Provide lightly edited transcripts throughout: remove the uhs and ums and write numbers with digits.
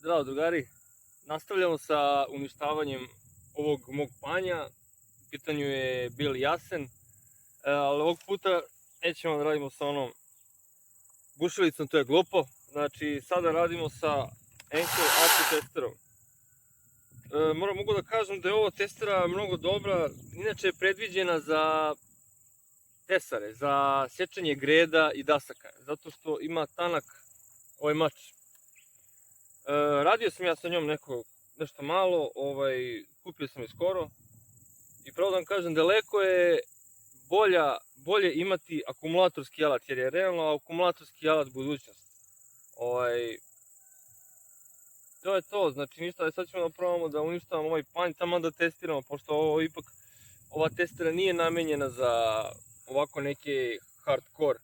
Zdravo drugari, nastavljamo sa uništavanjem ovog mog panja. U pitanju je Bil Jasen, ali ovog puta nećemo da radimo sa onom bušelicom, to je glupo. Znači sada radimo sa Enkel AC testerom. Mogu da kažem da je ovo testera mnogo dobra, inače je predviđena za tesare, za sečenje greda i dasaka, zato što ima tanak ovaj mač. Radio sam ja sa njom nešto malo, kupio sam je skoro i pravo da vam kažem, daleko je bolje imati akumulatorski alat, jer je realno akumulatorski alat budućnost. To je to, znači ništa, sad ćemo da probamo da uništavamo ovaj panj, tamo da testiramo, pošto ova testera nije namenjena za ovako neke hardcore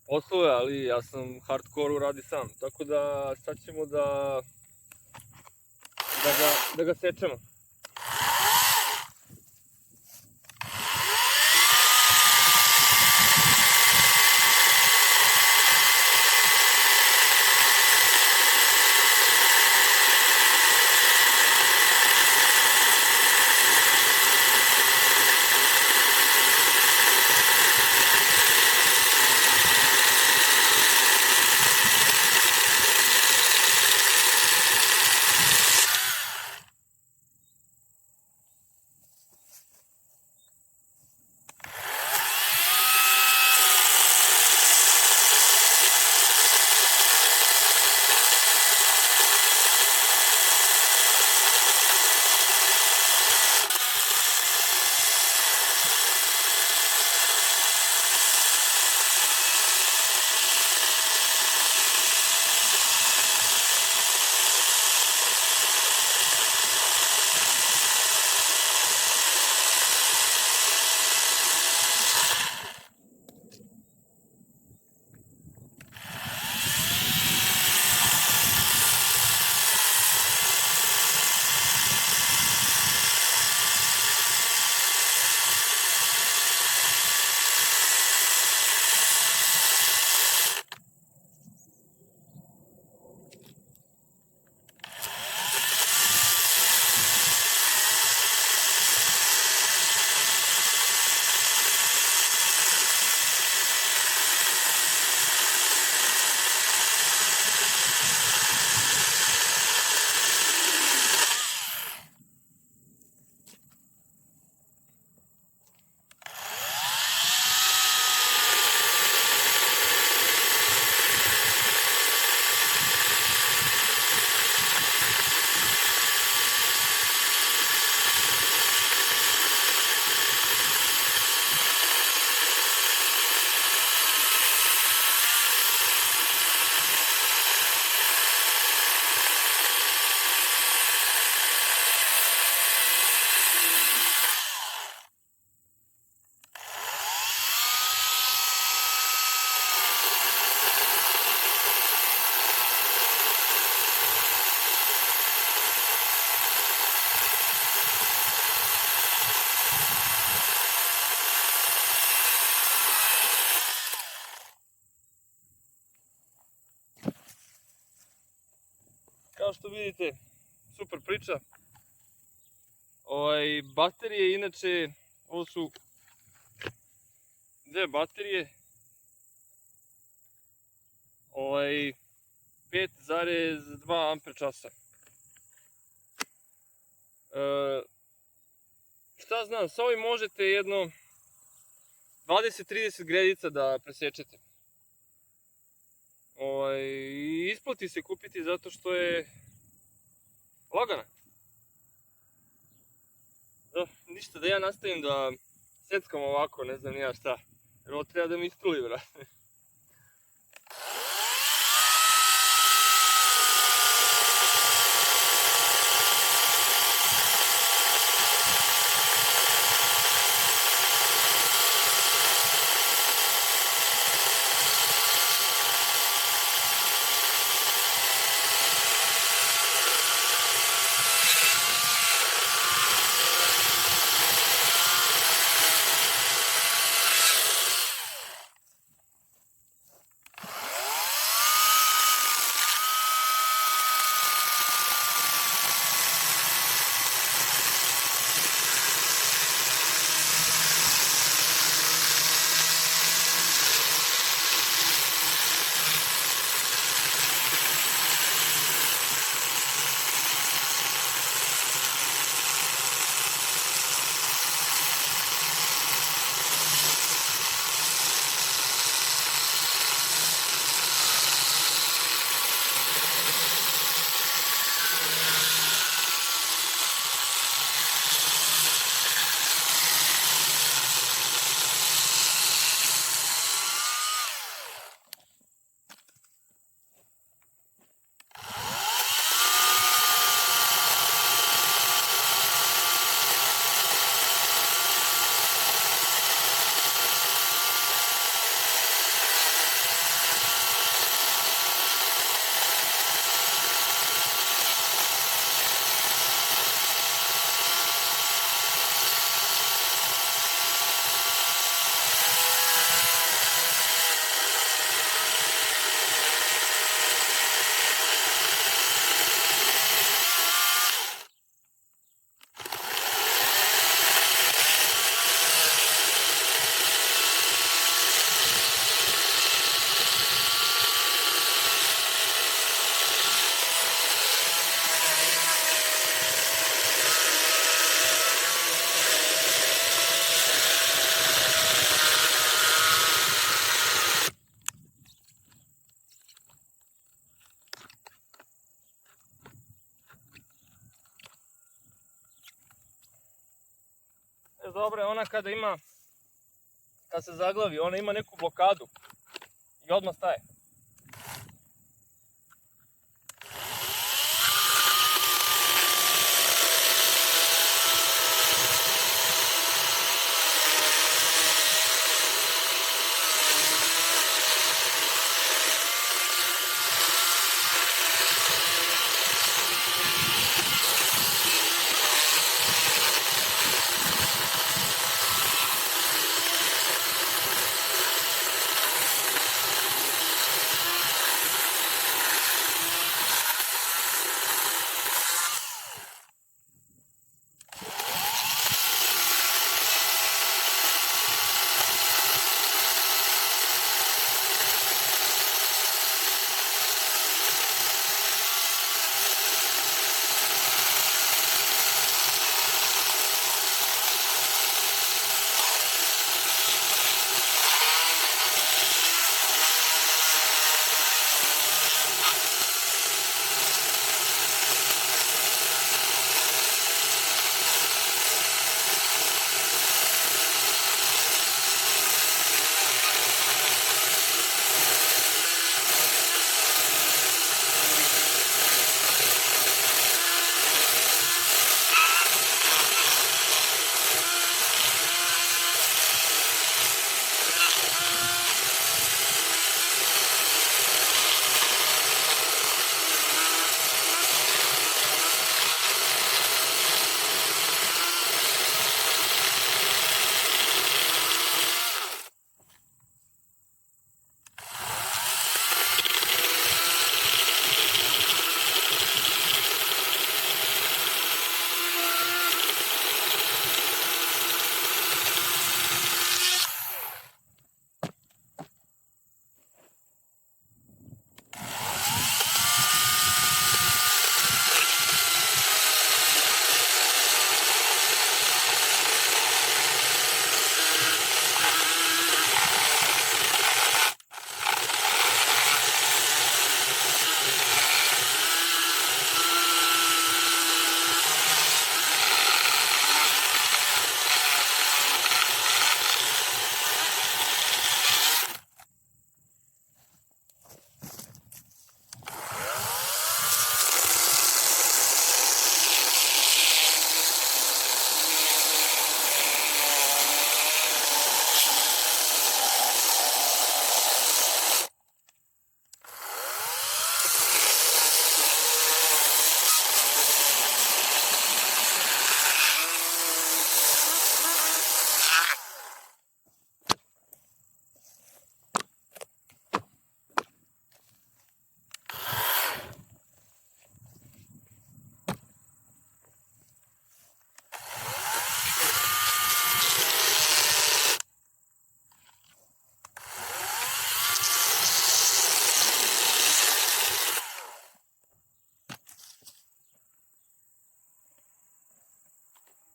poslove, ali ja sam hardcore radi sam, tako da sad ćemo da ga sečemo. Kao što vidite, super priča. Baterije, inače, ovo su dve baterije. 5,2 amper časa. Šta znam, sa ovim možete jedno 20-30 gredica da presečete. Isplati se kupiti zato što je lagana. Ništa, da ja nastavim da seckam ovako, ne znam ni ja šta, jer ovo treba da mi istruli, brate. je dobra je ona kad se zaglavi, ona ima neku blokadu i odmah staje.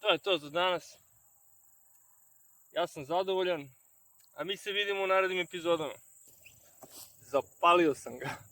To je to za danas. Ja sam zadovoljan, a mi se vidimo u narednim epizodama. Zapalio sam ga.